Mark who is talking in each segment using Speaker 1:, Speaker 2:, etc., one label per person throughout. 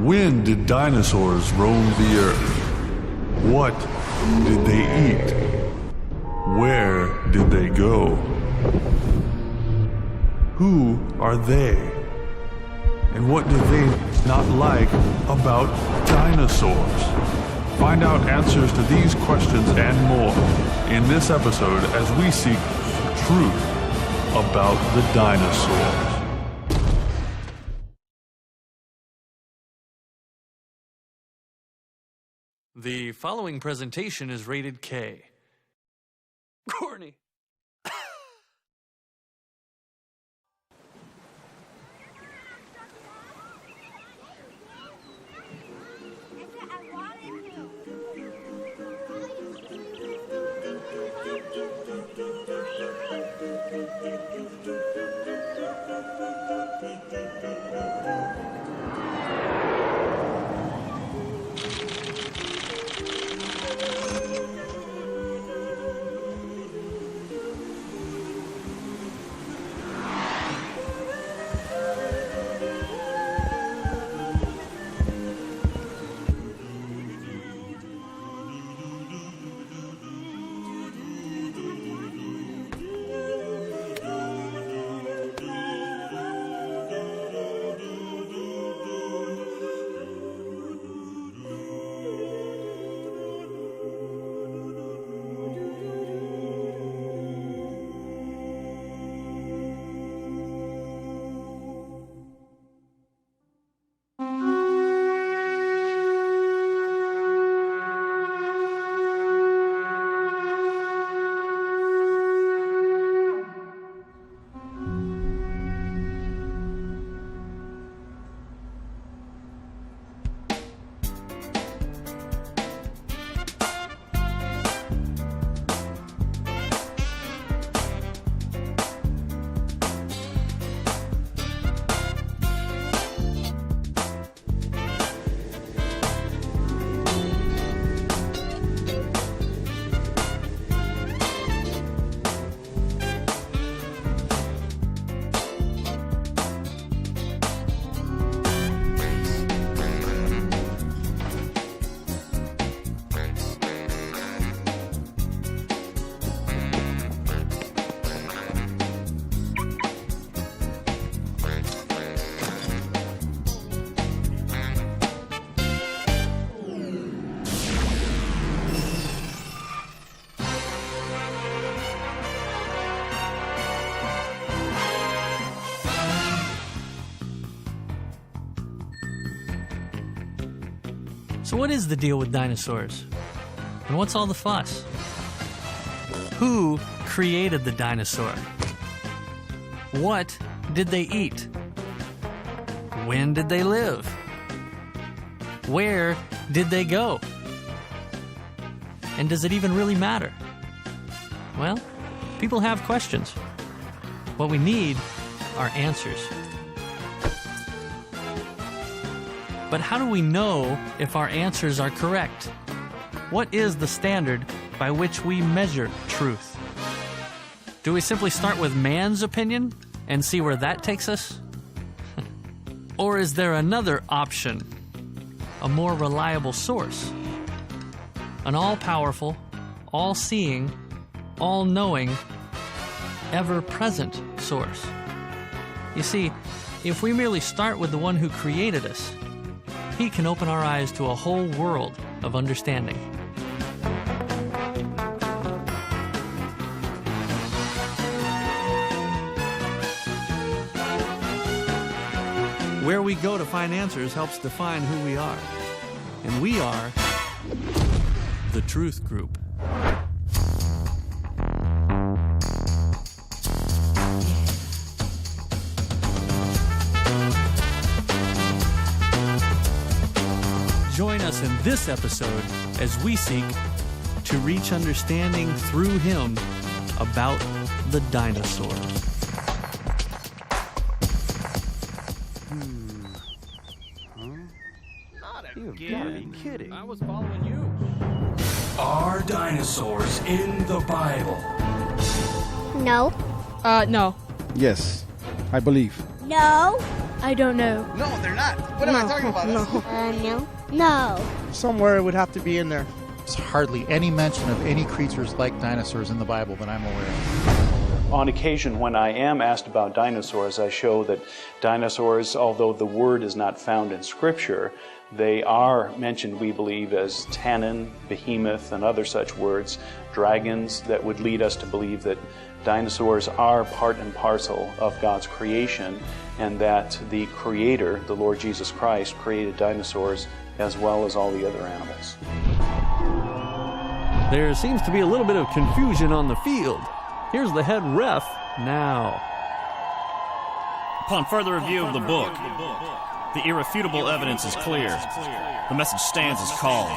Speaker 1: When did dinosaurs roam the earth? What did they eat? Where did they go? Who are they? And what do they not like about dinosaurs? Find out answers to these questions and more in this episode as we seek truth about the dinosaurs.
Speaker 2: The following presentation is rated K. Corny. So what is the deal with dinosaurs? And what's all the fuss? Who created the dinosaur? What did they eat? When did they live? Where did they go? And does it even really matter? Well, people have questions. What we need are answers. But how do we know if our answers are correct? What is the standard by which we measure truth? Do we simply start with man's opinion and see where that takes us? Or is there another option, a more reliable source? An all-powerful, all-seeing, all-knowing, ever-present source? You see, if we merely start with the one who created us, he can open our eyes to a whole world of understanding. Where we go to find answers helps define who we are. And we are the Truth Group. Join us in this episode as we seek to reach understanding through him about the dinosaurs.
Speaker 3: You've got to be kidding.
Speaker 2: I was following you.
Speaker 4: Are dinosaurs in the Bible?
Speaker 5: No.
Speaker 6: No.
Speaker 3: Yes, I believe.
Speaker 5: No. I don't know.
Speaker 6: No, they're not. What am I talking about?
Speaker 5: No. No.
Speaker 7: Somewhere it would have to be in there.
Speaker 8: There's hardly any mention of any creatures like dinosaurs in the Bible that I'm aware of.
Speaker 9: On occasion, when I am asked about dinosaurs, I show that dinosaurs, although the word is not found in Scripture, they are mentioned, we believe, as tannin, behemoth, and other such words, dragons, that would lead us to believe that dinosaurs are part and parcel of God's creation, and that the Creator, the Lord Jesus Christ, created dinosaurs as well as all the other animals.
Speaker 10: There seems to be a little bit of confusion on the field. Here's the head ref now.
Speaker 11: Upon further review of the book, the irrefutable evidence is clear. The message stands as called.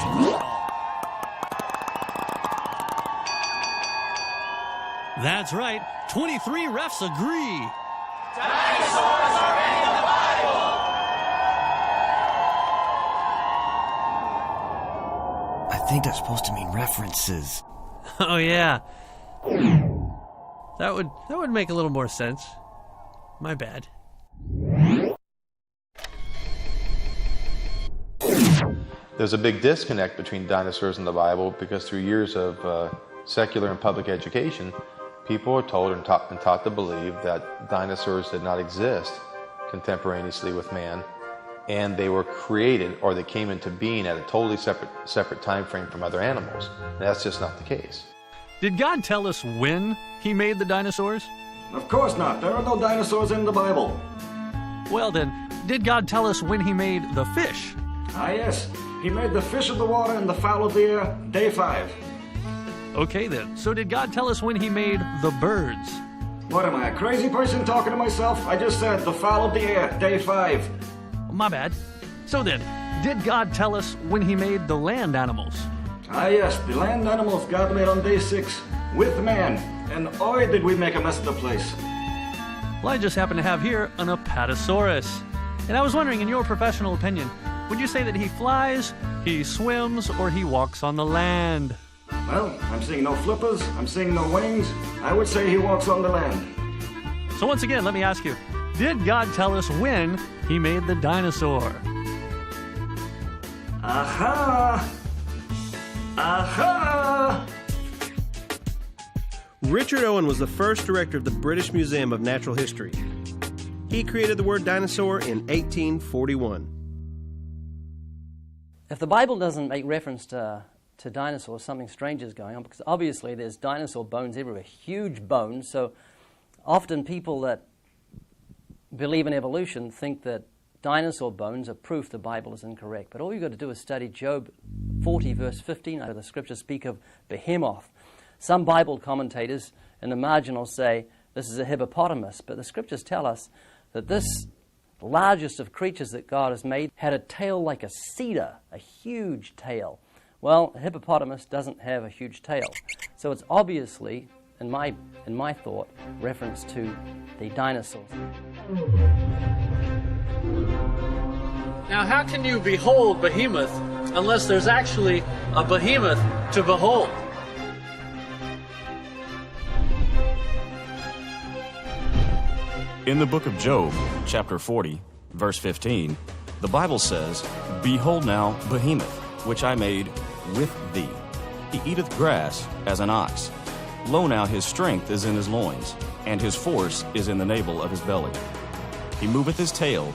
Speaker 2: That's right. 23 refs agree.
Speaker 4: Dinosaurs are in the Bible!
Speaker 3: I think that's supposed to mean references.
Speaker 2: Oh, yeah. That would make a little more sense. My bad.
Speaker 12: There's a big disconnect between dinosaurs and the Bible because through years of secular and public education, people are told and taught to believe that dinosaurs did not exist contemporaneously with man, and they were created or they came into being at a totally separate time frame from other animals. And that's just not the case.
Speaker 2: Did God tell us when He made the dinosaurs?
Speaker 13: Of course not. There are no dinosaurs in the Bible.
Speaker 2: Well then, did God tell us when He made the fish?
Speaker 13: Ah, yes. He made the fish of the water and the fowl of the air, day 5.
Speaker 2: Okay then, so did God tell us when He made the birds?
Speaker 13: What am I, a crazy person talking to myself? I just said the fowl of the air, day 5.
Speaker 2: My bad. So then, did God tell us when He made the land animals?
Speaker 13: Ah, yes, the land animals God made on day 6, with man. And oi, did we make a mess of the place.
Speaker 2: Well, I just happen to have here an Apatosaurus. And I was wondering, in your professional opinion, would you say that he flies, he swims, or he walks on the land?
Speaker 13: Well, I'm seeing no flippers, I'm seeing no wings. I would say he walks on the land.
Speaker 2: So once again, let me ask you, did God tell us when He made the dinosaur?
Speaker 13: Aha! Aha!
Speaker 14: Richard Owen was the first director of the British Museum of Natural History. He created the word dinosaur in 1841.
Speaker 15: If the Bible doesn't make reference to dinosaurs, something strange is going on, because obviously there's dinosaur bones everywhere, huge bones. So often people that believe in evolution think that dinosaur bones are proof the Bible is incorrect. But all you've got to do is study Job 40, verse 15, where the scriptures speak of behemoth. Some Bible commentators in the marginal say this is a hippopotamus, but the scriptures tell us that this largest of creatures that God has made had a tail like a cedar, a huge tail. Well, a hippopotamus doesn't have a huge tail. So it's obviously, in my thought, reference to the dinosaurs.
Speaker 2: Now, how can you behold behemoth unless there's actually a behemoth to behold?
Speaker 11: In the book of Job, chapter 40, verse 15, the Bible says, "Behold now behemoth, which I made with thee. He eateth grass as an ox. Lo now his strength is in his loins, and his force is in the navel of his belly. He moveth his tail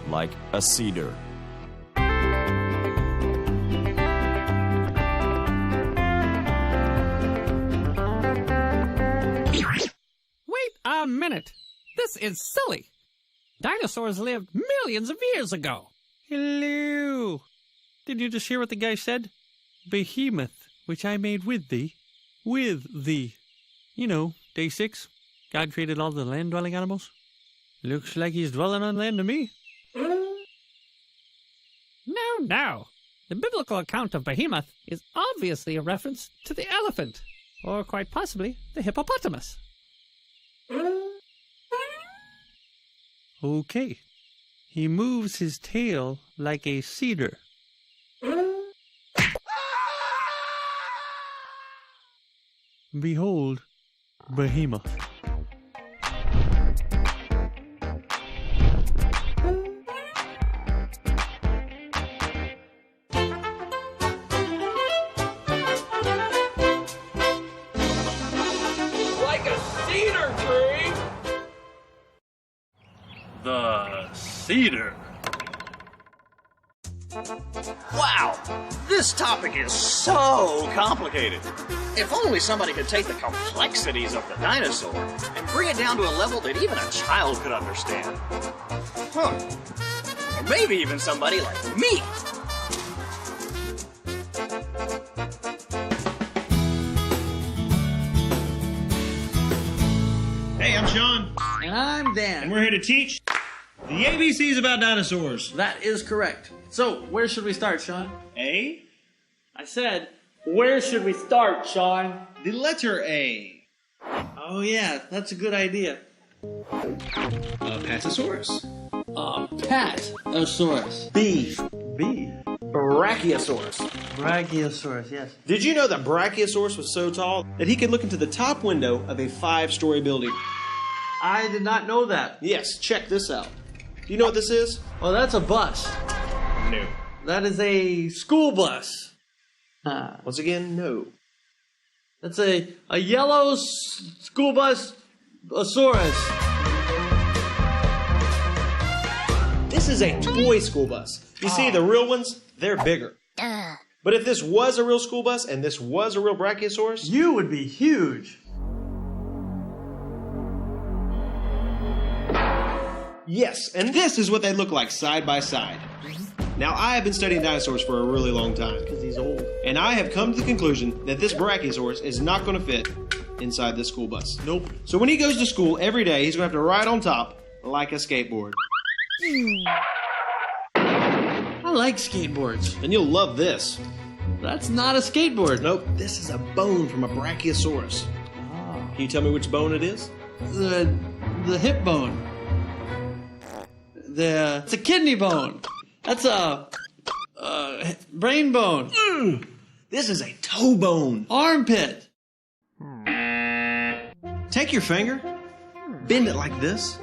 Speaker 11: like a cedar."
Speaker 16: Wait a minute. This is silly. Dinosaurs lived millions of years ago.
Speaker 2: Hello. Did you just hear what the guy said? Behemoth, which I made with thee. With thee. You know, day 6. God created all the land-dwelling animals. Looks like he's dwelling on land to me.
Speaker 16: No. The biblical account of Behemoth is obviously a reference to the elephant, or quite possibly the hippopotamus.
Speaker 2: Okay. He moves his tail like a cedar. Behold, Behemoth. Cedar.
Speaker 6: Wow, this topic is so complicated. If only somebody could take the complexities of the dinosaur and bring it down to a level that even a child could understand. Huh. Or maybe even somebody like me.
Speaker 14: Hey, I'm Sean.
Speaker 2: And I'm Dan.
Speaker 14: And we're here to teach the ABCs about dinosaurs.
Speaker 2: That is correct. So, where should we start, Sean?
Speaker 14: A?
Speaker 2: I said, where should we start, Sean?
Speaker 14: The letter A.
Speaker 2: Oh, yeah, that's a good idea.
Speaker 14: Patasaurus.
Speaker 2: Patasaurus.
Speaker 14: B. Brachiosaurus.
Speaker 2: Brachiosaurus, yes.
Speaker 14: Did you know that Brachiosaurus was so tall that he could look into the top window of a 5-story building?
Speaker 2: I did not know that.
Speaker 14: Yes, check this out. Do you know what this is?
Speaker 2: Oh, that's a bus.
Speaker 14: No.
Speaker 2: That is a school bus.
Speaker 14: Once again, no.
Speaker 2: That's a yellow school bus Asaurus.
Speaker 14: This is a toy school bus. You see, the real ones, they're bigger. But if this was a real school bus and this was a real Brachiosaurus,
Speaker 2: you would be huge.
Speaker 14: Yes, and this is what they look like side by side. Now, I have been studying dinosaurs for a really long time.
Speaker 2: Because he's old.
Speaker 14: And I have come to the conclusion that this Brachiosaurus is not going to fit inside this school bus.
Speaker 2: Nope.
Speaker 14: So when he goes to school every day, he's going to have to ride on top like a skateboard.
Speaker 2: I like skateboards.
Speaker 14: And you'll love this.
Speaker 2: That's not a skateboard.
Speaker 14: Nope, this is a bone from a Brachiosaurus.
Speaker 2: Oh.
Speaker 14: Can you tell me which bone it is?
Speaker 2: The hip bone. It's a kidney bone. That's a brain bone.
Speaker 14: This is a toe bone.
Speaker 2: Armpit.
Speaker 14: Take your finger, bend it like this.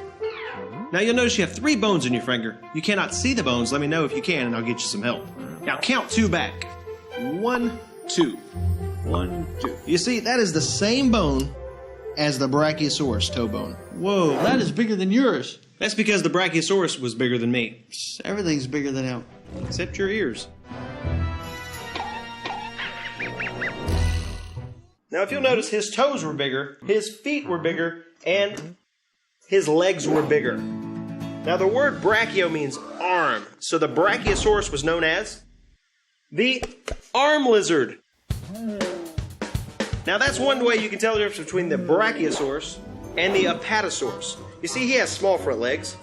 Speaker 14: Now you'll notice you have 3 bones in your finger. You cannot see the bones. Let me know if you can and I'll get you some help. Now count 2 back. 1, 2. 1, 2. You see, that is the same bone as the Brachiosaurus toe bone.
Speaker 2: Whoa, that is bigger than yours.
Speaker 14: That's because the Brachiosaurus was bigger than me.
Speaker 2: Everything's bigger than him.
Speaker 14: Except your ears. Now, if you'll notice, his toes were bigger, his feet were bigger, and his legs were bigger. Now, the word brachio means arm, so the Brachiosaurus was known as the arm lizard. Now, that's one way you can tell the difference between the Brachiosaurus and the Apatosaurus. You see, he has small front legs.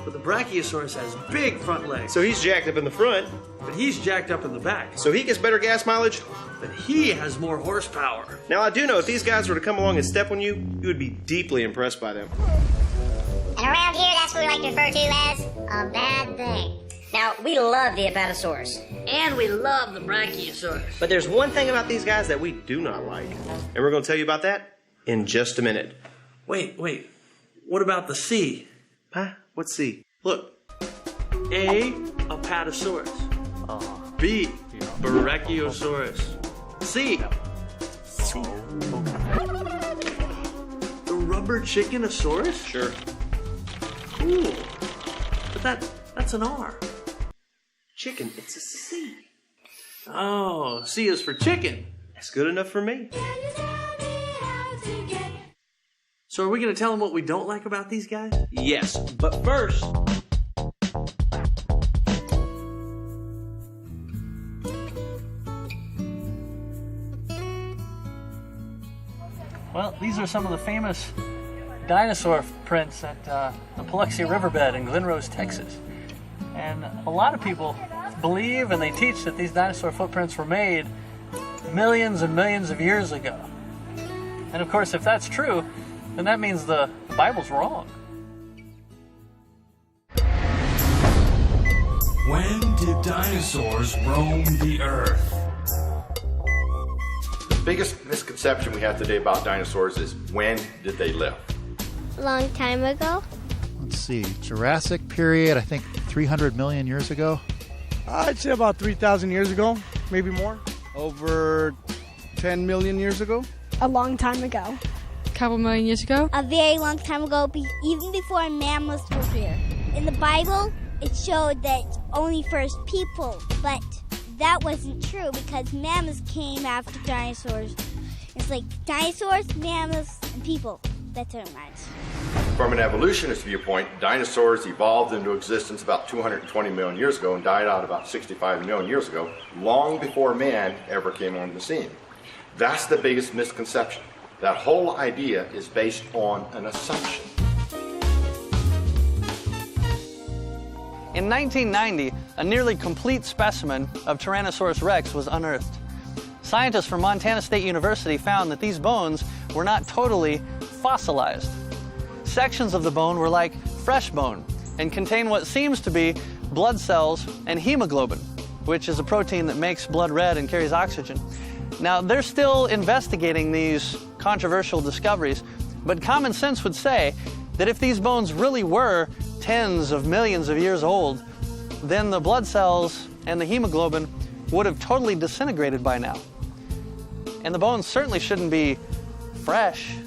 Speaker 2: But the Brachiosaurus has big front legs.
Speaker 14: So he's jacked up in the front.
Speaker 2: But he's jacked up in the back.
Speaker 14: So he gets better gas mileage.
Speaker 2: But he has more horsepower.
Speaker 14: Now, I do know if these guys were to come along and step on you, you would be deeply impressed by them.
Speaker 17: And around here, that's what we like to refer to as a bad thing. Now, we love the Apatosaurus.
Speaker 15: And we love the Brachiosaurus.
Speaker 14: But there's one thing about these guys that we do not like. And we're going to tell you about that in just a minute.
Speaker 2: Wait. What about the C?
Speaker 14: Huh? What's C?
Speaker 2: Look. A, Apatosaurus. B, Brachiosaurus. C. The rubber chickenosaurus?
Speaker 14: Sure.
Speaker 2: Cool. But that's an R.
Speaker 14: Chicken, it's a C.
Speaker 2: Oh, C is for chicken.
Speaker 14: That's good enough for me.
Speaker 2: So are we going to tell them what we don't like about these guys?
Speaker 14: Yes, but first...
Speaker 2: Well, these are some of the famous dinosaur prints at the Paluxy Riverbed in Glen Rose, Texas. And a lot of people believe and they teach that these dinosaur footprints were made millions and millions of years ago. And of course, if that's true, then that means the Bible's wrong.
Speaker 4: When did dinosaurs roam the earth?
Speaker 12: The biggest misconception we have today about dinosaurs is when did they live?
Speaker 5: A long time ago.
Speaker 8: Let's see, Jurassic period, I think 300 million years ago.
Speaker 7: I'd say about 3,000 years ago, maybe more. Over 10 million years ago.
Speaker 5: A long time ago.
Speaker 18: A couple million years ago.
Speaker 5: A very long time ago, even before mammals were here. In the Bible, it showed that only first people, but that wasn't true because mammals came after dinosaurs. It's like dinosaurs, mammals, and people. That's what it meant.
Speaker 18: From an evolutionist viewpoint, dinosaurs evolved into existence about 220 million years ago and died out about 65 million years ago, long before man ever came on the scene. That's the biggest misconception. That whole idea is based on an assumption.
Speaker 2: In 1990, a nearly complete specimen of Tyrannosaurus rex was unearthed. Scientists from Montana State University found that these bones were not totally fossilized. Sections of the bone were like fresh bone and contain what seems to be blood cells and hemoglobin, which is a protein that makes blood red and carries oxygen. Now, they're still investigating these controversial discoveries, but common sense would say that if these bones really were tens of millions of years old, then the blood cells and the hemoglobin would have totally disintegrated by now. And the bones certainly shouldn't be fresh.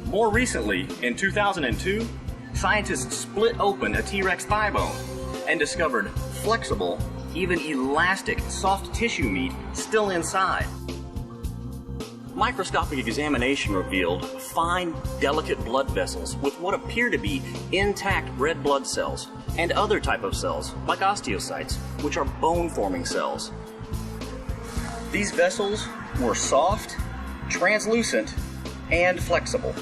Speaker 6: More recently, in 2002, scientists split open a T-Rex thigh bone and discovered flexible, even elastic, soft tissue meat still inside. Microscopic examination revealed fine, delicate blood vessels with what appear to be intact red blood cells and other type of cells, like osteocytes, which are bone-forming cells. These vessels were soft, translucent, and flexible.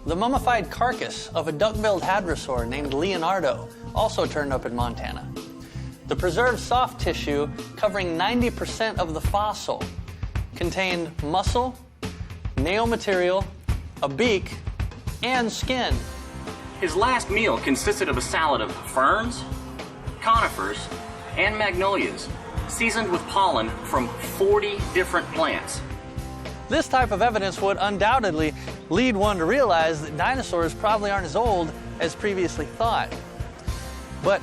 Speaker 2: The mummified carcass of a duck-billed hadrosaur named Leonardo also turned up in Montana. The preserved soft tissue, covering 90% of the fossil, contained muscle, nail material, a beak, and skin.
Speaker 6: His last meal consisted of a salad of ferns, conifers, and magnolias, seasoned with pollen from 40 different plants.
Speaker 2: This type of evidence would undoubtedly lead one to realize that dinosaurs probably aren't as old as previously thought. But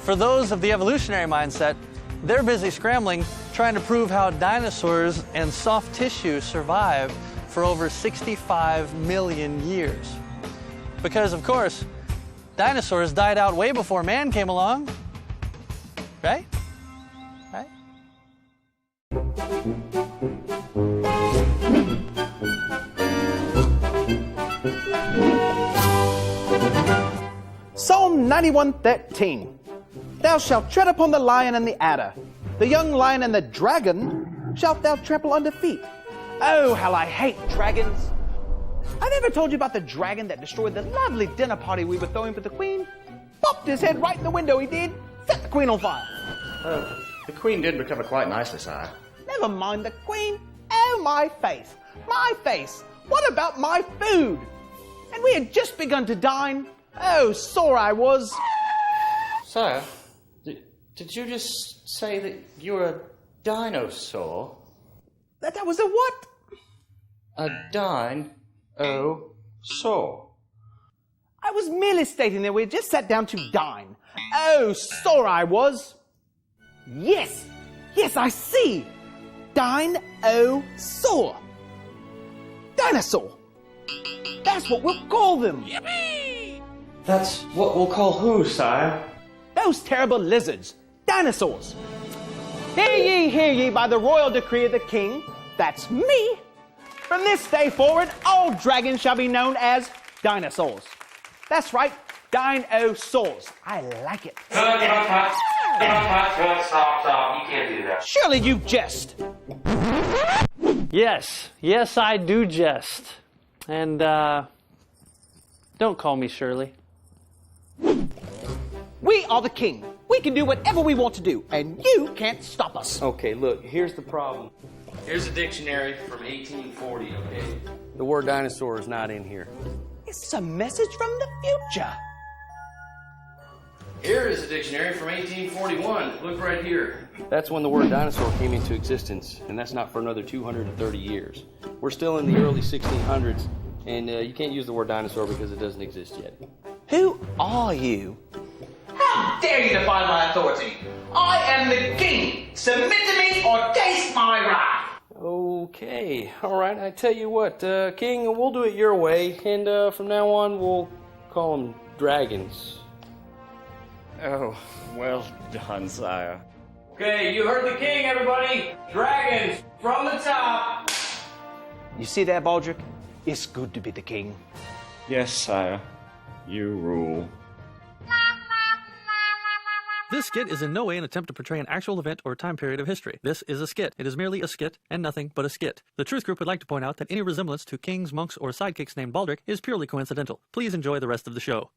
Speaker 2: for those of the evolutionary mindset, they're busy scrambling trying to prove how dinosaurs and soft tissue survived for over 65 million years. Because, of course, dinosaurs died out way before man came along, right? Right?
Speaker 19: Psalm 91:13. Thou shalt tread upon the lion and the adder, the young lion and the dragon shalt thou trample under feet. Oh, how I hate dragons. I never told you about the dragon that destroyed the lovely dinner party we were throwing for the queen. Popped his head right in the window, he did. Set the queen on fire.
Speaker 18: The queen did recover quite nicely, sire.
Speaker 19: Never mind the queen. Oh, my face. My face. What about my food? And we had just begun to dine. Oh, sore I was.
Speaker 20: Sire, did you just say that you're a dinosaur?
Speaker 19: That was a what?
Speaker 20: A dine-o-saur.
Speaker 19: I was merely stating that we had just sat down to dine. Oh, sore I was. Yes, I see. Dine-o-saur. Dinosaur. That's what we'll call them.
Speaker 20: Yippee! That's what we'll call who, sire?
Speaker 19: Those terrible lizards. Dinosaurs. Hear ye, by the royal decree of the king. That's me. From this day forward, all dragons shall be known as dinosaurs. That's right, dinosaurs. I like it.
Speaker 20: Stop. You can't do that.
Speaker 19: Surely you jest.
Speaker 2: Yes, I do jest. And, don't call me Shirley.
Speaker 19: We are the king. We can do whatever we want to do, and you can't stop us.
Speaker 20: Okay, look, here's the problem. Here's a dictionary from 1840, okay? The word dinosaur is not in here.
Speaker 19: It's a message from the future.
Speaker 20: Here is a dictionary from 1841. Look right here. That's when the word dinosaur came into existence, and that's not for another 230 years. We're still in the early 1600s, and you can't use the word dinosaur because it doesn't exist yet.
Speaker 19: Who are you?
Speaker 21: How dare you defy my authority? I am the king. Submit to me or taste my wrath.
Speaker 20: Okay, all right. I tell you what, King, we'll do it your way, and from now on, we'll call them dragons.
Speaker 1: Oh, well done, sire.
Speaker 21: Okay, you heard the king, everybody. Dragons from the top.
Speaker 19: You see that, Baldric? It's good to be the king.
Speaker 1: Yes, sire. You rule.
Speaker 2: This skit is in no way an attempt to portray an actual event or time period of history. This is a skit. It is merely a skit and nothing but a skit. The Truth Group would like to point out that any resemblance to kings, monks, or sidekicks named Baldric is purely coincidental. Please enjoy the rest of the show.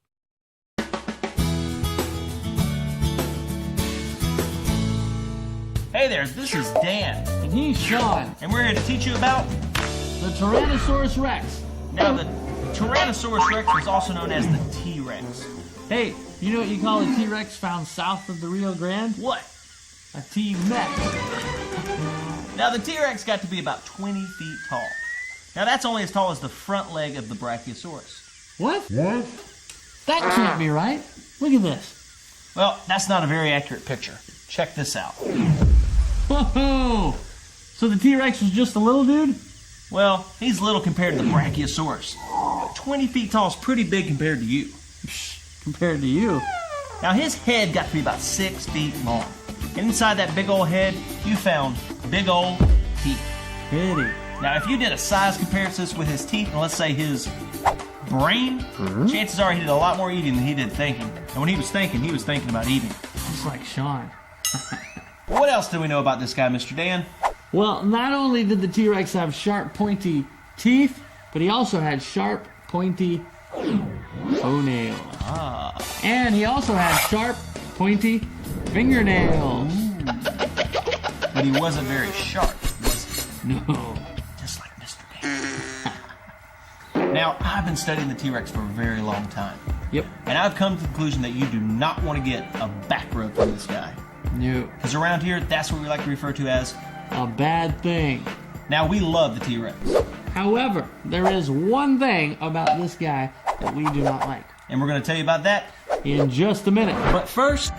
Speaker 22: Hey there, this is Dan. And he's Sean. And we're here to teach you about
Speaker 2: the Tyrannosaurus Rex.
Speaker 22: Now, the Tyrannosaurus Rex was also known as the T-Rex.
Speaker 2: Hey, you know what you call a T-Rex found south of the Rio Grande?
Speaker 22: What?
Speaker 2: A T-Rex.
Speaker 22: Now, the T-Rex got to be about 20 feet tall. Now, that's only as tall as the front leg of the Brachiosaurus.
Speaker 2: What? That can't be right. Look at this.
Speaker 22: Well, that's not a very accurate picture. Check this out.
Speaker 2: Whoa! So the T-Rex was just a little dude?
Speaker 22: Well, he's little compared to the Brachiosaurus. But 20 feet tall is pretty big compared to you.
Speaker 2: Compared to you?
Speaker 22: Now, his head got to be about 6 feet long. And inside that big old head, you found big old teeth.
Speaker 2: Pretty.
Speaker 22: Now, if you did a size comparison with his teeth, and let's say his brain, chances are he did a lot more eating than he did thinking. And when he was thinking about eating.
Speaker 2: Just like Sean.
Speaker 22: What else do we know about this guy, Mr. Dan?
Speaker 2: Well, not only did the T-Rex have sharp, pointy teeth, but he also had sharp, pointy toenails. And he also had sharp, pointy fingernails.
Speaker 22: But he wasn't very sharp, was he?
Speaker 2: No.
Speaker 22: Just like Mr. Dan. Now, I've been studying the T-Rex for a very long time.
Speaker 2: Yep.
Speaker 22: And I've come to the conclusion that you do not want to get a back rub from this guy.
Speaker 2: No.
Speaker 22: Because around here, that's what we like to refer to as
Speaker 2: a bad thing.
Speaker 22: Now, we love the T-Rex.
Speaker 2: However, there is one thing about this guy that we do not like.
Speaker 22: And we're going to tell you about that
Speaker 2: in just a minute.
Speaker 22: But first...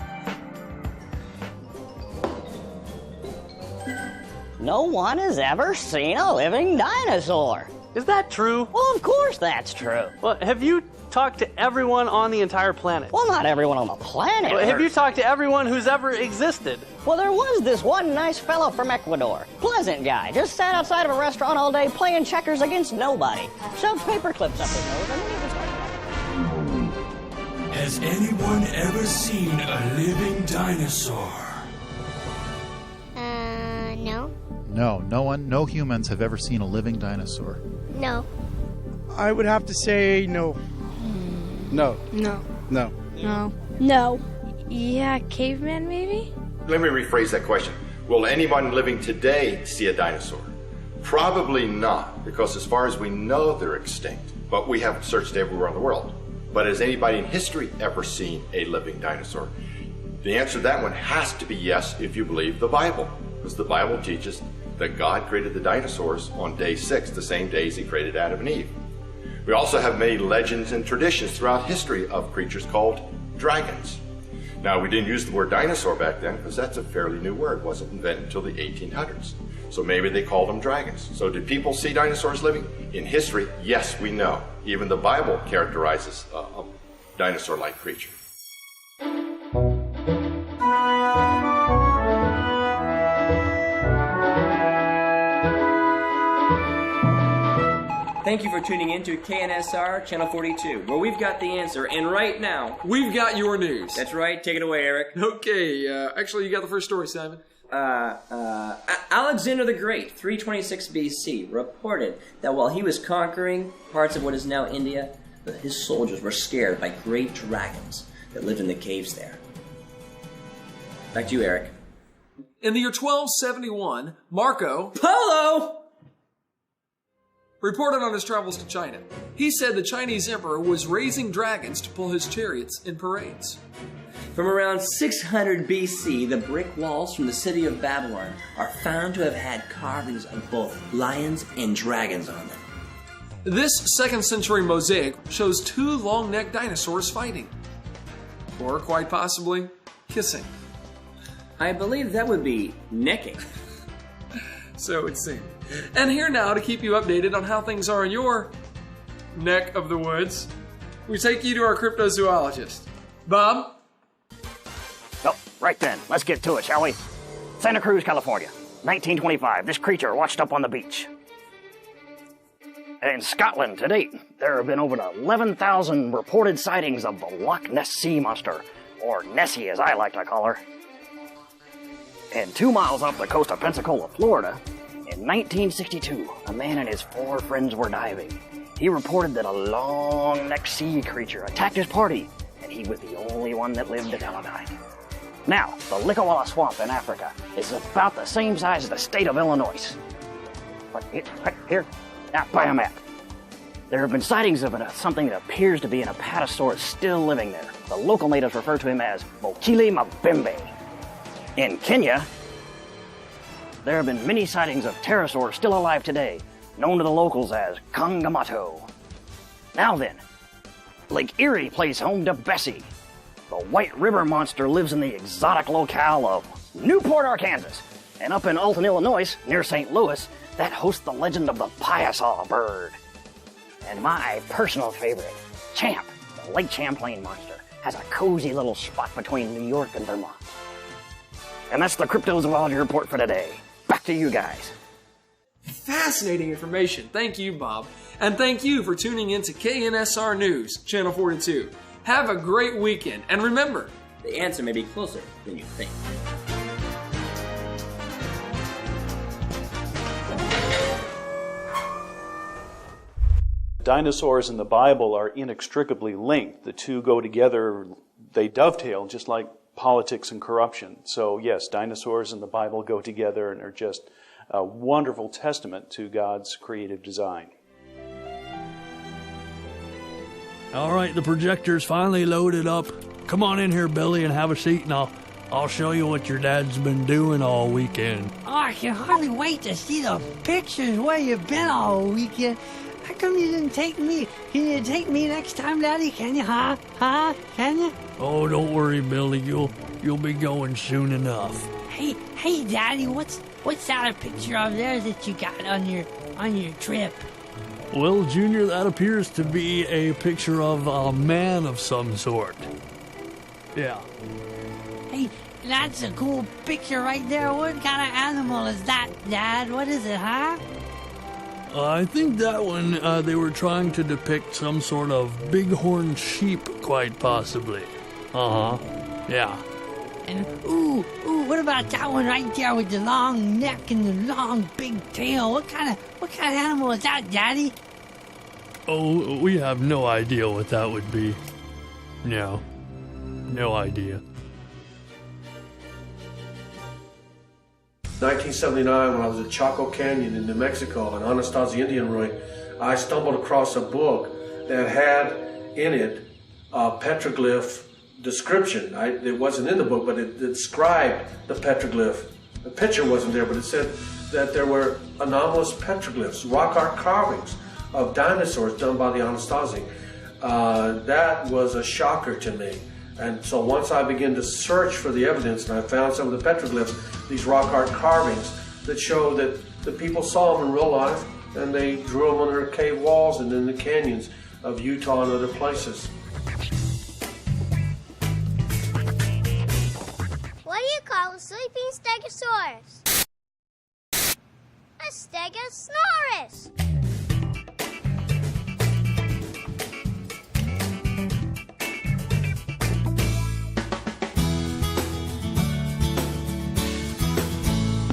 Speaker 23: No one has ever seen a living dinosaur.
Speaker 2: Is that true?
Speaker 23: Well, of course that's true.
Speaker 2: Well, have you talked to everyone on the entire planet?
Speaker 23: Well, not everyone on the planet.
Speaker 2: Well, have you talked to everyone who's ever existed?
Speaker 23: Well, there was this one nice fellow from Ecuador. Pleasant guy. Just sat outside of a restaurant all day playing checkers against nobody. Shoved paper clips up his nose and he was like...
Speaker 4: Has anyone ever seen a living dinosaur?
Speaker 5: No.
Speaker 8: No humans have ever seen a living dinosaur.
Speaker 5: No.
Speaker 7: I would have to say no. No.
Speaker 5: No.
Speaker 7: No.
Speaker 5: No. No. Yeah, caveman maybe?
Speaker 18: Let me rephrase that question. Will anyone living today see a dinosaur? Probably not, because as far as we know, they're extinct. But we have searched everywhere in the world. But has anybody in history ever seen a living dinosaur? The answer to that one has to be yes, if you believe the Bible. Because the Bible teaches that God created the dinosaurs on day 6, the same days he created Adam and Eve. We also have many legends and traditions throughout history of creatures called dragons. Now, we didn't use the word dinosaur back then because that's a fairly new word. It wasn't invented until the 1800s. So maybe they called them dragons. So did people see dinosaurs living? In history, yes, we know. Even the Bible characterizes a dinosaur-like creature.
Speaker 21: Thank you for tuning in to KNSR Channel 42, where we've got the answer, and right now...
Speaker 24: We've got your news.
Speaker 21: That's right, take it away, Eric.
Speaker 24: Okay, actually you got the first story, Simon.
Speaker 21: Alexander the Great, 326 BC, reported that while he was conquering parts of what is now India, his soldiers were scared by great dragons that lived in the caves there. Back to you, Eric.
Speaker 24: In the year 1271, Marco
Speaker 21: Polo
Speaker 24: reported on his travels to China. He said the Chinese emperor was raising dragons to pull his chariots in parades.
Speaker 21: From around 600 BC, the brick walls from the city of Babylon are found to have had carvings of both lions and dragons on them.
Speaker 24: This 2nd century mosaic shows 2 long-necked dinosaurs fighting. Or, quite possibly, kissing.
Speaker 21: I believe that would be necking.
Speaker 24: So it seemed. And here now to keep you updated on how things are in your neck of the woods, we take you to our cryptozoologist. Bob?
Speaker 3: Right then, let's get to it, shall we? Santa Cruz, California, 1925. This creature washed up on the beach. In Scotland, to date, there have been over 11,000 reported sightings of the Loch Ness Sea Monster, or Nessie as I like to call her. And 2 miles off the coast of Pensacola, Florida, in 1962, a man and his 4 friends were diving. He reported that a long-necked sea creature attacked his party, and he was the only one that lived to tell about it. Now, the Likawala Swamp in Africa is about the same size as the state of Illinois. But here, now by a map. There have been sightings of something that appears to be an apatosaurus still living there. The local natives refer to him as Mokele Mabembe. In Kenya, there have been many sightings of pterosaurs still alive today, known to the locals as Kangamato. Now then, Lake Erie plays home to Bessie. The White River Monster lives in the exotic locale of Newport, Arkansas. And up in Alton, Illinois, near St. Louis, that hosts the legend of the Piasaw bird. And my personal favorite, Champ, the Lake Champlain Monster, has a cozy little spot between New York and Vermont. And that's the cryptozoology report for today. Back to you guys.
Speaker 24: Fascinating information. Thank you, Bob. And thank you for tuning in to KNSR News, Channel 42. Have a great weekend. And remember,
Speaker 21: the answer may be closer than you think.
Speaker 9: Dinosaurs in the Bible are inextricably linked. The two go together, they dovetail just like politics and corruption. So yes, dinosaurs in the Bible go together and are just a wonderful testament to God's creative design.
Speaker 2: All right, the projector's finally loaded up. Come on in here, Billy, and have a seat, and I'll show you what your dad's been doing all weekend.
Speaker 10: Oh, I can hardly wait to see the pictures where you've been all weekend. How come you didn't take me? Can you take me next time, Daddy? Can you, huh? Huh? Can you?
Speaker 2: Oh, don't worry, Billy. You'll be going soon enough.
Speaker 10: Hey, Daddy, what's that a picture of there that you got on your trip?
Speaker 2: Well, Junior, that appears to be a picture of a man of some sort. Yeah.
Speaker 10: Hey, that's a cool picture right there. What kind of animal is that, Dad? What is it, huh?
Speaker 2: I think that one, they were trying to depict some sort of bighorn sheep, quite possibly. Uh-huh. Yeah.
Speaker 10: And, ooh, what about that one right there with the long neck and the long big tail? What kind of animal is that, Daddy?
Speaker 2: Oh, we have no idea what that would be. No idea.
Speaker 13: 1979, when I was at Chaco Canyon in New Mexico, in Anastasia Indian Ruin, I stumbled across a book that had in it a petroglyph description. It wasn't in the book, but it described the petroglyph. The picture wasn't there, but it said that there were anomalous petroglyphs, rock art carvings of dinosaurs done by the Anasazi. That was a shocker to me. And so once I began to search for the evidence, and I found some of the petroglyphs, these rock art carvings that show that the people saw them in real life, and they drew them on their cave walls and in the canyons of Utah and other places.
Speaker 5: What do you call a sleeping stegosaurus? A stegosaurus.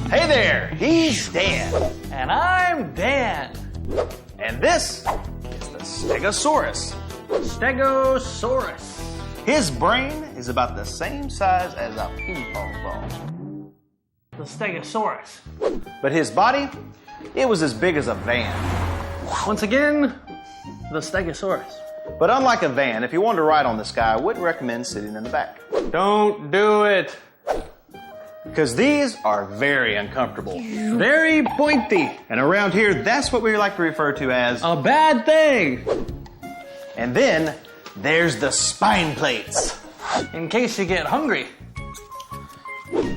Speaker 19: Hey there, he's Dan.
Speaker 25: And I'm Dan.
Speaker 19: And this is the Stegosaurus.
Speaker 25: Stegosaurus.
Speaker 19: His brain is about the same size as a ping pong ball.
Speaker 25: The Stegosaurus.
Speaker 19: But his body, it was as big as a van.
Speaker 25: Once again, the Stegosaurus.
Speaker 19: But unlike a van, if you wanted to ride on this guy, I wouldn't recommend sitting in the back.
Speaker 25: Don't do it.
Speaker 19: Because these are very uncomfortable.
Speaker 25: Very pointy.
Speaker 19: And around here, that's what we like to refer to as
Speaker 25: a bad thing.
Speaker 19: And then there's the spine plates.
Speaker 25: In case you get hungry.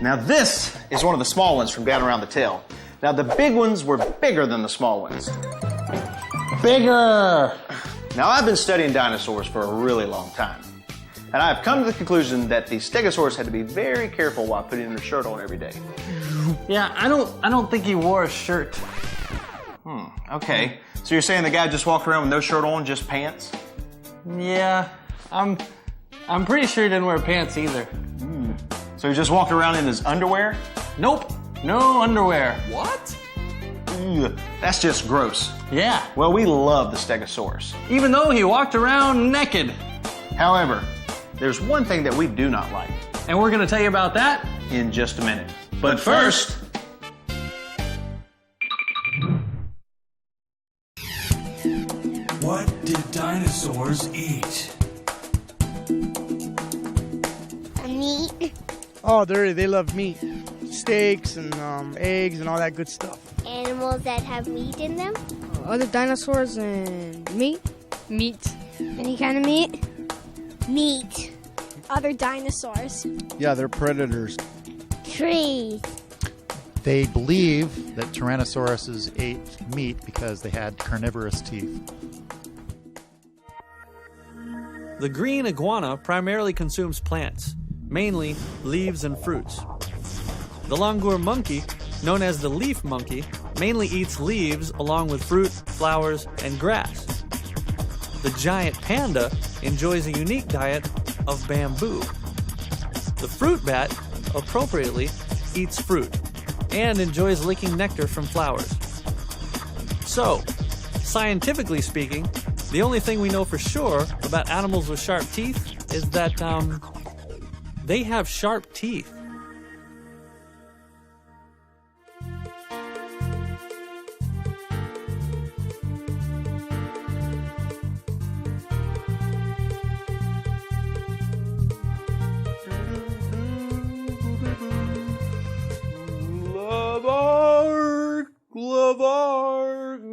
Speaker 19: Now this is one of the small ones from down around the tail. Now the big ones were bigger than the small ones.
Speaker 25: Bigger.
Speaker 19: Now I've been studying dinosaurs for a really long time.
Speaker 11: And I've come to the conclusion that the Stegosaurus had to be very careful while putting their shirt on every day.
Speaker 25: Yeah, I don't think he wore a shirt.
Speaker 11: Okay. So you're saying the guy just walked around with no shirt on, just pants?
Speaker 25: Yeah, I'm pretty sure he didn't wear pants either.
Speaker 11: So he just walked around in his underwear?
Speaker 25: Nope, no underwear.
Speaker 24: What?
Speaker 11: That's just gross.
Speaker 25: Yeah.
Speaker 11: Well, we love the Stegosaurus.
Speaker 25: Even though he walked around naked.
Speaker 11: However, there's one thing that we do not like.
Speaker 25: And we're going to tell you about that
Speaker 11: in just a minute. But first...
Speaker 4: What did dinosaurs eat?
Speaker 5: Meat.
Speaker 7: Oh, they love meat. Steaks and eggs and all that good stuff.
Speaker 5: Animals that have meat in them.
Speaker 14: Other dinosaurs and meat. Meat.
Speaker 5: Any kind of meat? Meat. Other dinosaurs.
Speaker 7: Yeah, they're predators.
Speaker 5: Trees.
Speaker 8: They believe that Tyrannosauruses ate meat because they had carnivorous teeth.
Speaker 2: The green iguana primarily consumes plants, mainly leaves and fruits. The langur monkey, known as the leaf monkey, mainly eats leaves along with fruit, flowers, and grass. The giant panda enjoys a unique diet of bamboo. The fruit bat, appropriately, eats fruit and enjoys licking nectar from flowers. So, scientifically speaking, the only thing we know for sure about animals with sharp teeth is that they have sharp teeth.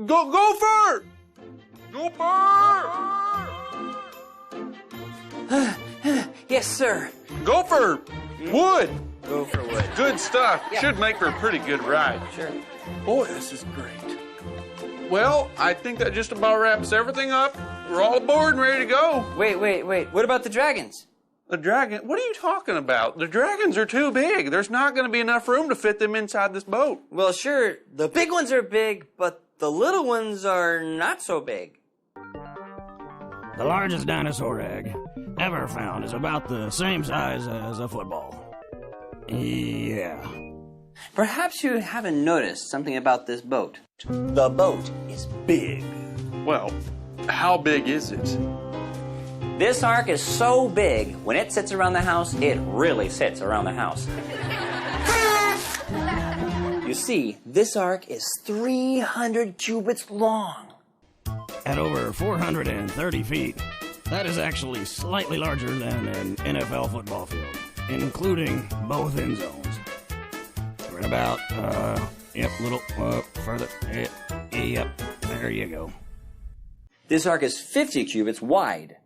Speaker 15: Gopher!
Speaker 16: Yes, sir.
Speaker 15: Gopher! Wood!
Speaker 16: Gopher wood.
Speaker 15: Good stuff.
Speaker 16: Yeah.
Speaker 15: Should make for a pretty good ride.
Speaker 16: Sure.
Speaker 15: Boy, this is great. Well, I think that just about wraps everything up. We're all aboard and ready to go.
Speaker 16: Wait. What about the dragons?
Speaker 15: The dragon? What are you talking about? The dragons are too big. There's not going to be enough room to fit them inside this boat.
Speaker 16: Well, sure, the big ones are big, but the little ones are not so big.
Speaker 17: The largest dinosaur egg ever found is about the same size as a football. Yeah.
Speaker 20: Perhaps you haven't noticed something about this boat. The boat is big.
Speaker 15: Well, how big is it?
Speaker 20: This ark is so big, when it sits around the house, it really sits around the house. You see, this ark is 300 cubits long.
Speaker 17: At over 430 feet, that is actually slightly larger than an NFL football field, including both end zones. We're at about, little further. Yep, there you go.
Speaker 20: This ark is 50 cubits wide.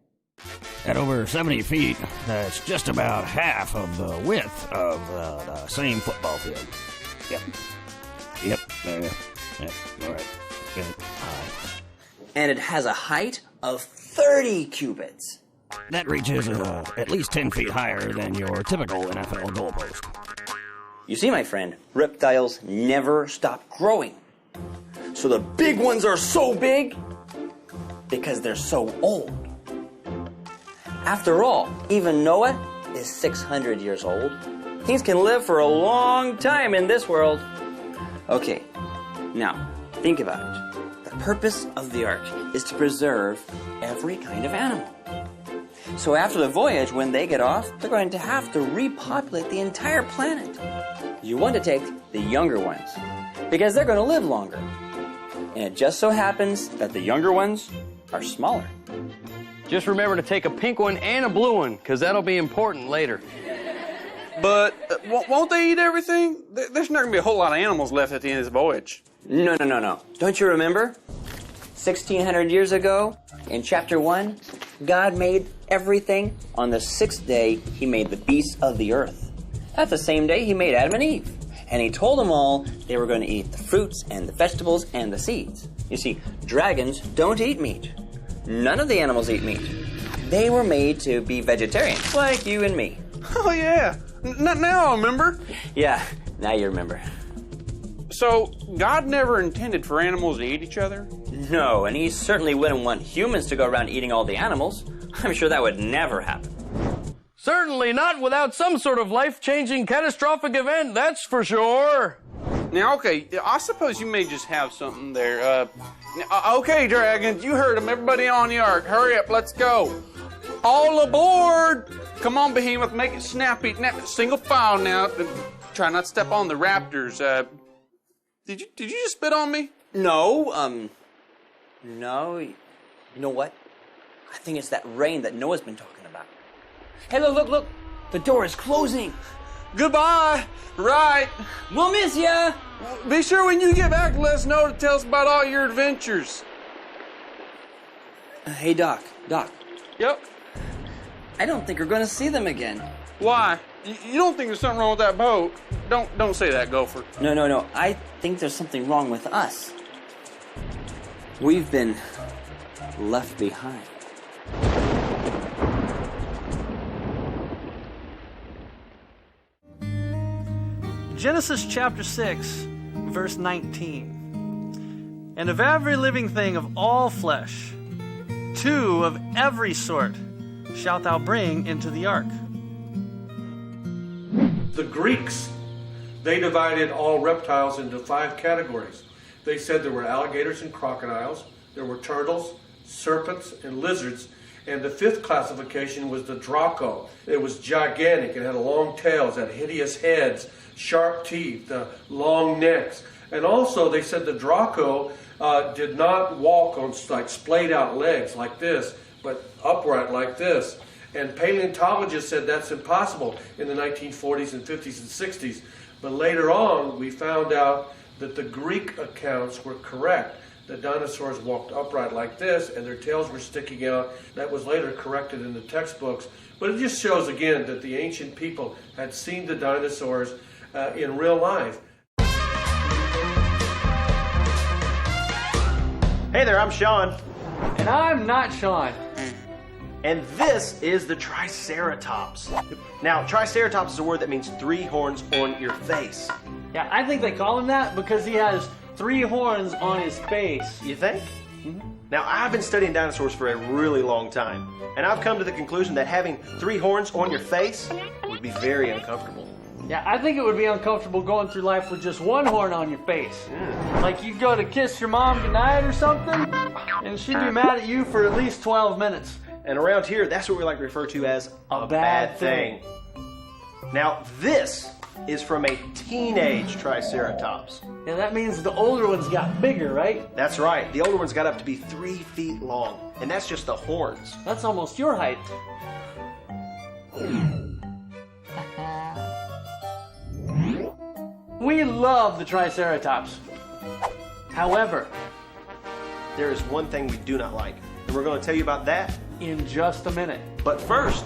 Speaker 17: At over 70 feet, that's just about half of the width of the same football field. Yep, all right, good.
Speaker 20: And it has a height of 30 cubits.
Speaker 17: That reaches at least 10 feet higher than your typical NFL goalpost.
Speaker 20: You see, my friend, reptiles never stop growing. So the big ones are so big because they're so old. After all, even Noah is 600 years old. Things can live for a long time in this world. Okay, now, think about it. The purpose of the ark is to preserve every kind of animal. So after the voyage, when they get off, they're going to have to repopulate the entire planet. You want to take the younger ones, because they're going to live longer. And it just so happens that the younger ones are smaller.
Speaker 22: Just remember to take a pink one and a blue one, because that'll be important later.
Speaker 15: But won't they eat everything? There's not going to be a whole lot of animals left at the end of this voyage.
Speaker 20: No. Don't you remember? 1,600 years ago, in chapter 1, God made everything. On the sixth day, he made the beasts of the earth. That's the same day he made Adam and Eve. And he told them all they were going to eat the fruits and the vegetables and the seeds. You see, dragons don't eat meat. None of the animals eat meat.
Speaker 21: They were made to be vegetarians, like you and me.
Speaker 15: Oh, yeah. Now I remember.
Speaker 21: Yeah, now you remember.
Speaker 15: So, God never intended for animals to eat each other?
Speaker 21: No, and he certainly wouldn't want humans to go around eating all the animals. I'm sure that would never happen.
Speaker 1: Certainly not without some sort of life-changing catastrophic event, that's for sure.
Speaker 15: Now, okay, I suppose you may just have something there. Okay, dragons, you heard them. Everybody on the ark, hurry up, let's go. All aboard! Come on, Behemoth, make it snappy. Single file now. Try not to step on the raptors. Did you just spit on me?
Speaker 21: No, no. You know what? I think it's that rain that Noah's been talking about. Hey, look. The door is closing.
Speaker 15: Goodbye. Right.
Speaker 21: We'll miss ya.
Speaker 15: Be sure when you get back to let us know to tell us about all your adventures.
Speaker 21: Hey, Doc.
Speaker 15: Yep.
Speaker 21: I don't think we're going to see them again.
Speaker 15: Why? You don't think there's something wrong with that boat? Don't say that, Gopher.
Speaker 21: No. I think there's something wrong with us. We've been left behind.
Speaker 2: Genesis chapter 6, verse 19. And of every living thing of all flesh, 2 of every sort shalt thou bring into the ark.
Speaker 13: The Greeks, they divided all reptiles into 5 categories. They said there were alligators and crocodiles, there were turtles, serpents, and lizards, and the 5th classification was the Draco. It was gigantic. It had long tails, had hideous heads, sharp teeth, long necks. And also they said the Draco did not walk on like splayed out legs like this, but upright like this. And paleontologists said that's impossible in the 1940s and 50s and 60s. But later on, we found out that the Greek accounts were correct. The dinosaurs walked upright like this, and their tails were sticking out. That was later corrected in the textbooks. But it just shows, again, that the ancient people had seen the dinosaurs in real life.
Speaker 6: Hey there, I'm Sean.
Speaker 1: And I'm not Sean.
Speaker 6: And this is the Triceratops. Now, Triceratops is a word that means 3 horns on your face.
Speaker 1: Yeah, I think they call him that because he has 3 horns on his face.
Speaker 6: You think? Mm-hmm. Now, I've been studying dinosaurs for a really long time, and I've come to the conclusion that having 3 horns on your face would be very uncomfortable.
Speaker 1: Yeah, I think it would be uncomfortable going through life with just 1 horn on your face. Like you'd go to kiss your mom goodnight or something, and she'd be mad at you for at least 12 minutes.
Speaker 6: And around here, that's what we like to refer to as a bad thing. Now, this is from a teenage Triceratops.
Speaker 1: Yeah, that means the older ones got bigger, right?
Speaker 6: That's right. The older ones got up to be 3 feet long, and that's just the horns.
Speaker 1: That's almost your height. We love the Triceratops. However,
Speaker 6: there is one thing we do not like, and we're going to tell you about that
Speaker 1: in just a minute.
Speaker 6: But first,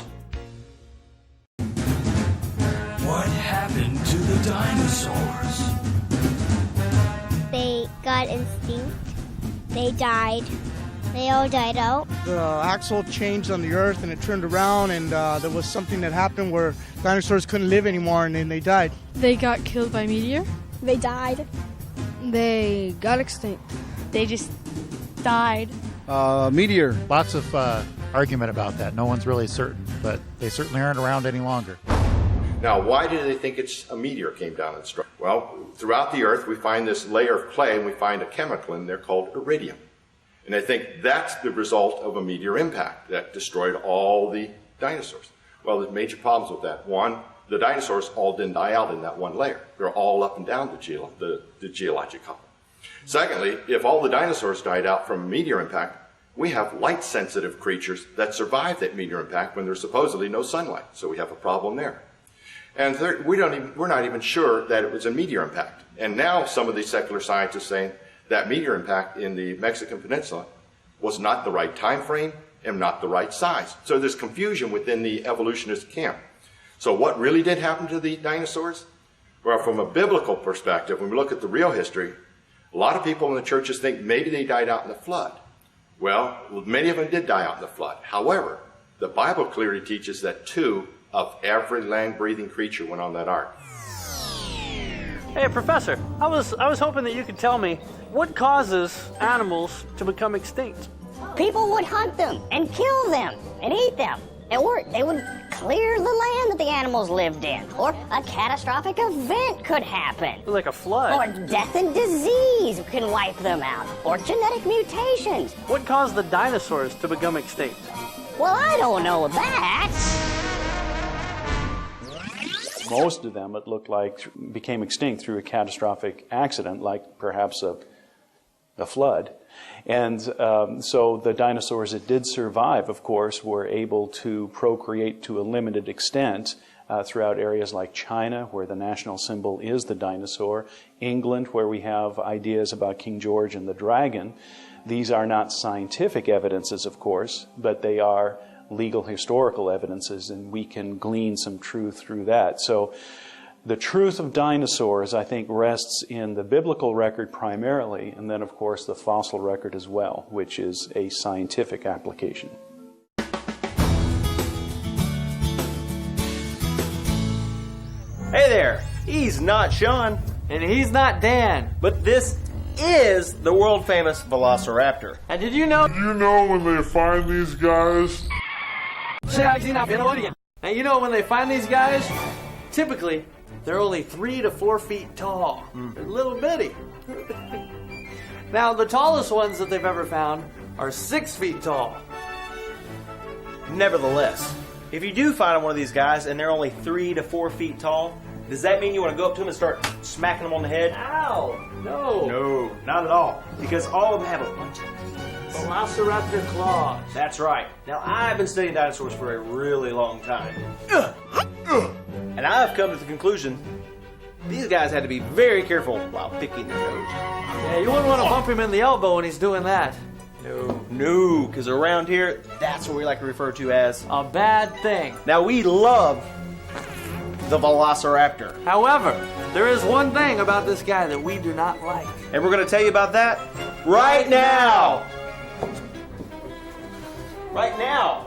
Speaker 4: what happened to the dinosaurs?
Speaker 5: They got extinct. They died. They all died out.
Speaker 7: The axle changed on the earth and it turned around, and there was something that happened where dinosaurs couldn't live anymore, and then they died.
Speaker 14: They got killed by meteor.
Speaker 5: They died.
Speaker 14: They got extinct.
Speaker 12: They just died.
Speaker 8: Meteor. Lots of argument about that. No one's really certain, but they certainly aren't around any longer.
Speaker 18: Now, why do they think it's a meteor came down and struck? Well, throughout the Earth, we find this layer of clay, and we find a chemical in there called iridium. And they think that's the result of a meteor impact that destroyed all the dinosaurs. Well, there's major problems with that. One, the dinosaurs all didn't die out in that one layer. They're all up and down the geologic column. Secondly, if all the dinosaurs died out from a meteor impact, we have light-sensitive creatures that survive that meteor impact when there's supposedly no sunlight. So we have a problem there. And third, we're not even sure that it was a meteor impact. And now some of these secular scientists saying that meteor impact in the Mexican Peninsula was not the right time frame and not the right size. So there's confusion within the evolutionist camp. So what really did happen to the dinosaurs? Well, from a biblical perspective, when we look at the real history, a lot of people in the churches think maybe they died out in the flood. Well, many of them did die out in the flood. However, The Bible clearly teaches that 2 of every land-breathing creature went on that ark.
Speaker 1: Hey, Professor, I was hoping that you could tell me what causes animals to become extinct.
Speaker 3: People would hunt them and kill them and eat them. Or they would clear the land that the animals lived in. Or a catastrophic event could happen.
Speaker 1: Like a flood.
Speaker 3: Or death and disease can wipe them out. Or genetic mutations.
Speaker 1: What caused the dinosaurs to become extinct?
Speaker 3: Well, I don't know that.
Speaker 9: Most of them, it looked like, became extinct through a catastrophic accident, like perhaps a flood. And so the dinosaurs that did survive, of course, were able to procreate to a limited extent throughout areas like China, where the national symbol is the dinosaur, England, where we have ideas about King George and the dragon. These are not scientific evidences, of course, but they are legal historical evidences, and we can glean some truth through that. So the truth of dinosaurs, I think, rests in the biblical record primarily, and then, of course, the fossil record as well, which is a scientific application.
Speaker 6: Hey there, he's not Sean.
Speaker 1: And he's not Dan.
Speaker 6: But this is the world-famous Velociraptor.
Speaker 1: And did you know?
Speaker 10: You know when they find these guys?
Speaker 1: Now, you know when they find these guys, typically, they're only 3 to 4 feet tall. They're little bitty. Now, the tallest ones that they've ever found are 6 feet tall.
Speaker 6: Nevertheless, if you do find one of these guys and they're only 3 to 4 feet tall, does that mean you want to go up to them and start smacking them on the head?
Speaker 1: Ow! No.
Speaker 6: No, not at all. Because all of them have a bunch of
Speaker 1: Velociraptor claws.
Speaker 6: That's right. Now, I've been studying dinosaurs for a really long time. And I've come to the conclusion these guys had to be very careful while picking their nose.
Speaker 1: Yeah, you wouldn't want to bump him in the elbow when he's doing that.
Speaker 6: No, because around here, that's what we like to refer to as
Speaker 1: a bad thing.
Speaker 6: Now, we love the Velociraptor.
Speaker 1: However, there is one thing about this guy that we do not like.
Speaker 6: And we're going to tell you about that right now. Right now.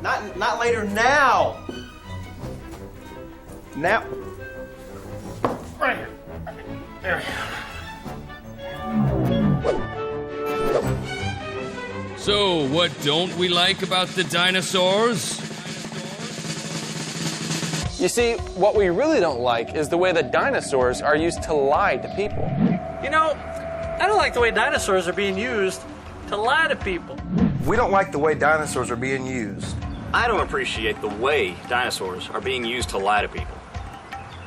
Speaker 6: Not later, now. Now. Right here. There.
Speaker 19: So, what don't we like about the dinosaurs?
Speaker 24: You see, what we really don't like is the way that dinosaurs are used to lie to people.
Speaker 1: You know, I don't like the way dinosaurs are being used to lie to people.
Speaker 23: We don't like the way dinosaurs are being used.
Speaker 26: I don't appreciate the way dinosaurs are being used to lie to people.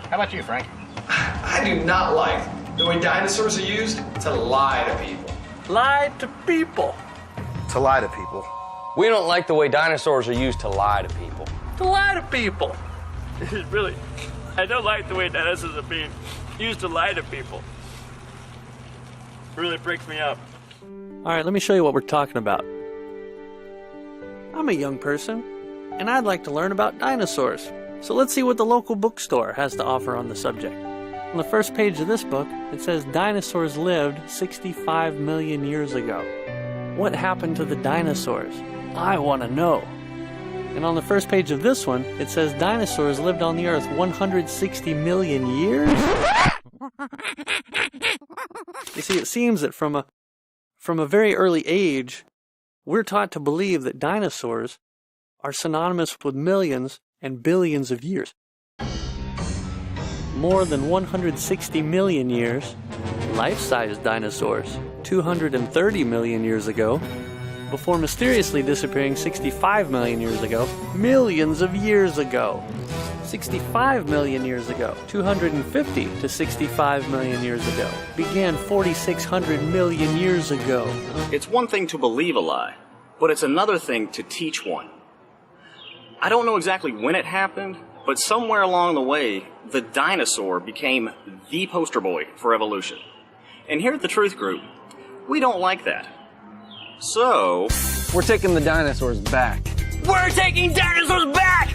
Speaker 26: How about you, Frank?
Speaker 24: I do not like the way dinosaurs are used to lie to people.
Speaker 1: Lie to people.
Speaker 23: To lie to people.
Speaker 20: We don't like the way dinosaurs are used to lie to people.
Speaker 1: To lie to people.
Speaker 27: Really, I don't like the way dinosaurs are being used to lie to people. It really breaks me up.
Speaker 1: All right, let me show you what we're talking about. I'm a young person, and I'd like to learn about dinosaurs. So let's see what the local bookstore has to offer on the subject. On the first page of this book, it says dinosaurs lived 65 million years ago. What happened to the dinosaurs? I want to know. And on the first page of this one, it says dinosaurs lived on the earth 160 million years? You see, it seems that from a very early age, we're taught to believe that dinosaurs are synonymous with millions and billions of years. More than 160 million years, life-sized dinosaurs, 230 million years ago, before mysteriously disappearing 65 million years ago, millions of years ago. 65 million years ago, 250 to 65 million years ago, began 4,600 million years ago.
Speaker 26: It's one thing to believe a lie, but it's another thing to teach one. I don't know exactly when it happened, but somewhere along the way, the dinosaur became the poster boy for evolution. And here at the Truth Group, we don't like that. So,
Speaker 24: we're taking the dinosaurs back.
Speaker 21: We're taking dinosaurs back!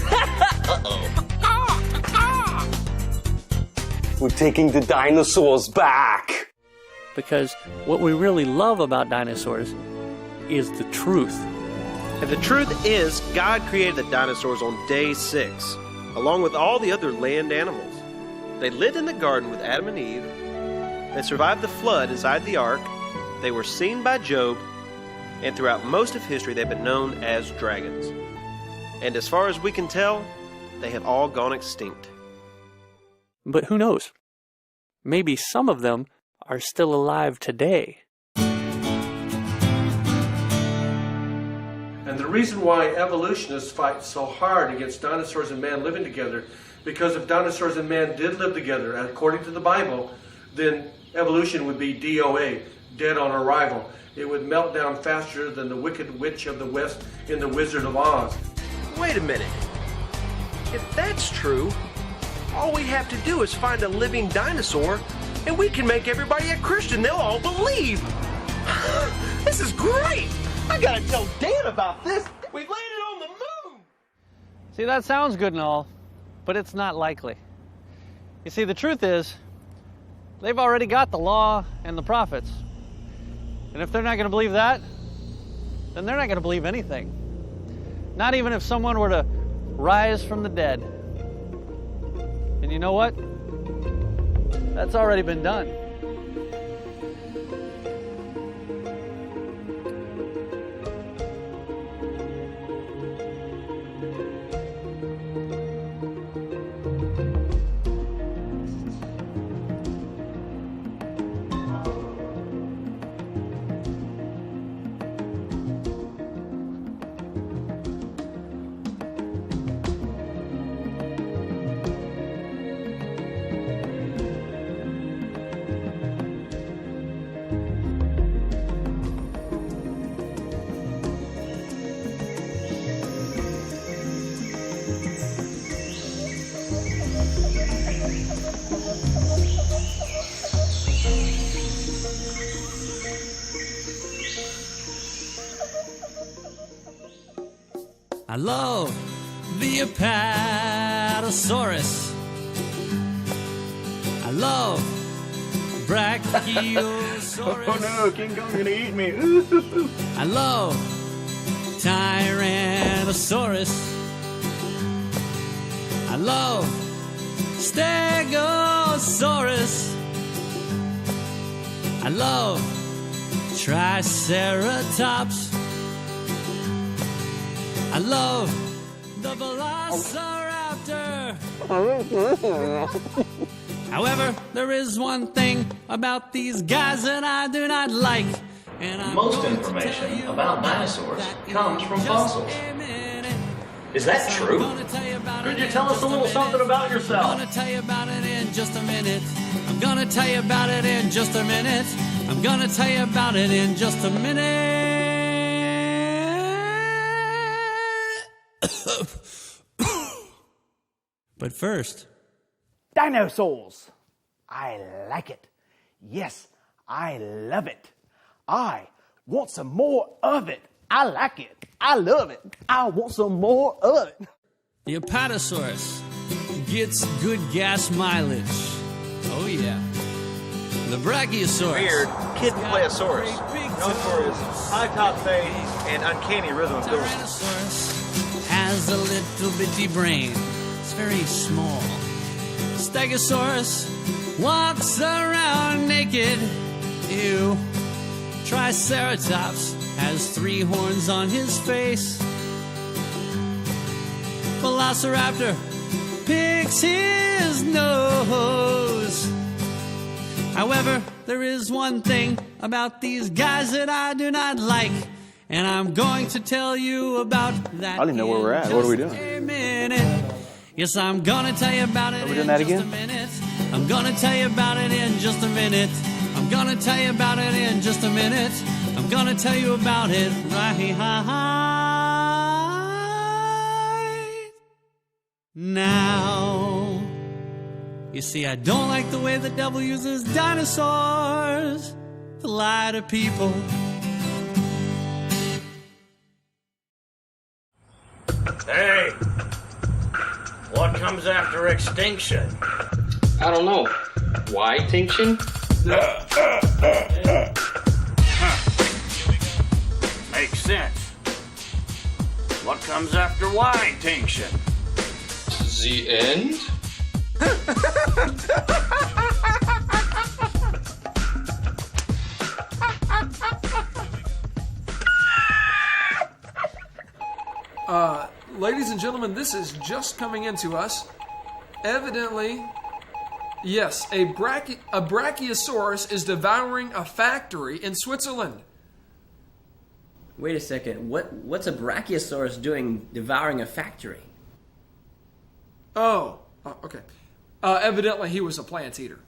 Speaker 24: We're taking the dinosaurs back!
Speaker 1: Because what we really love about dinosaurs is the truth.
Speaker 2: And the truth is, God created the dinosaurs on day 6, along with all the other land animals. They lived in the garden with Adam and Eve. They survived the flood inside the ark. They were seen by Job. And throughout most of history, they've been known as dragons. And as far as we can tell, they have all gone extinct.
Speaker 1: But who knows? Maybe some of them are still alive today.
Speaker 13: And the reason why evolutionists fight so hard against dinosaurs and man living together, because if dinosaurs and man did live together, according to the Bible, then evolution would be DOA, dead on arrival. It would melt down faster than the Wicked Witch of the West in The Wizard of Oz.
Speaker 2: Wait a minute. If that's true, all we have to do is find a living dinosaur, and we can make everybody a Christian. They'll all believe. This is great. I gotta tell Dan about this. We've landed on the moon.
Speaker 1: See, that sounds good and all, but it's not likely. You see, the truth is, they've already got the law and the prophets. And if they're not going to believe that, then they're not going to believe anything. Not even if someone were to rise from the dead. And you know what? That's already been done.
Speaker 11: I love the Apatosaurus. I love Brachiosaurus.
Speaker 6: Oh no, King Kong's gonna eat me.
Speaker 11: I love Tyrannosaurus. I love Stegosaurus. I love Triceratops. I love the Velociraptor. However, there is one thing about these guys that I do not like. And
Speaker 26: Most information about dinosaurs comes from fossils. Is that true? Could you tell us a little something about yourself?
Speaker 11: I'm gonna tell you about it in just a minute. I'm gonna tell you about it in just a minute. I'm gonna tell you about it in just a minute. But first,
Speaker 15: dinosaurs. I like it. Yes, I love it. I want some more of it. I like it. I love it. I want some more of it.
Speaker 11: The Apatosaurus gets good gas mileage. Oh yeah. The Brachiosaurus.
Speaker 6: Weird Kid-Playosaurus, known for his high top fade and uncanny rhythm of building.
Speaker 11: Has a little bitty brain. It's very small. Stegosaurus walks around naked. Ew. Triceratops has 3 horns on his face. Velociraptor picks his nose. However, there is one thing about these guys that I do not like, and I'm going to tell you about that.
Speaker 6: I don't even know where we're at. What are we doing?
Speaker 11: A minute. Yes, I'm gonna tell you about it.
Speaker 6: Are we doing that again?
Speaker 11: I'm gonna tell you about it in just a minute. I'm gonna tell you about it in just a minute. I'm gonna tell you about it right now. You see, I don't like the way the devil uses dinosaurs to lie to people.
Speaker 26: Hey, what comes after extinction?
Speaker 20: I don't know. Why tinction?
Speaker 26: Makes sense.
Speaker 4: What comes after wine tinction?
Speaker 5: The end?
Speaker 24: Ladies and gentlemen, this is just coming into us. Evidently, yes, a Brachiosaurus is devouring a factory in Switzerland.
Speaker 21: Wait a second. What's a Brachiosaurus doing devouring a factory?
Speaker 24: Oh, okay. Evidently, he was a plant eater.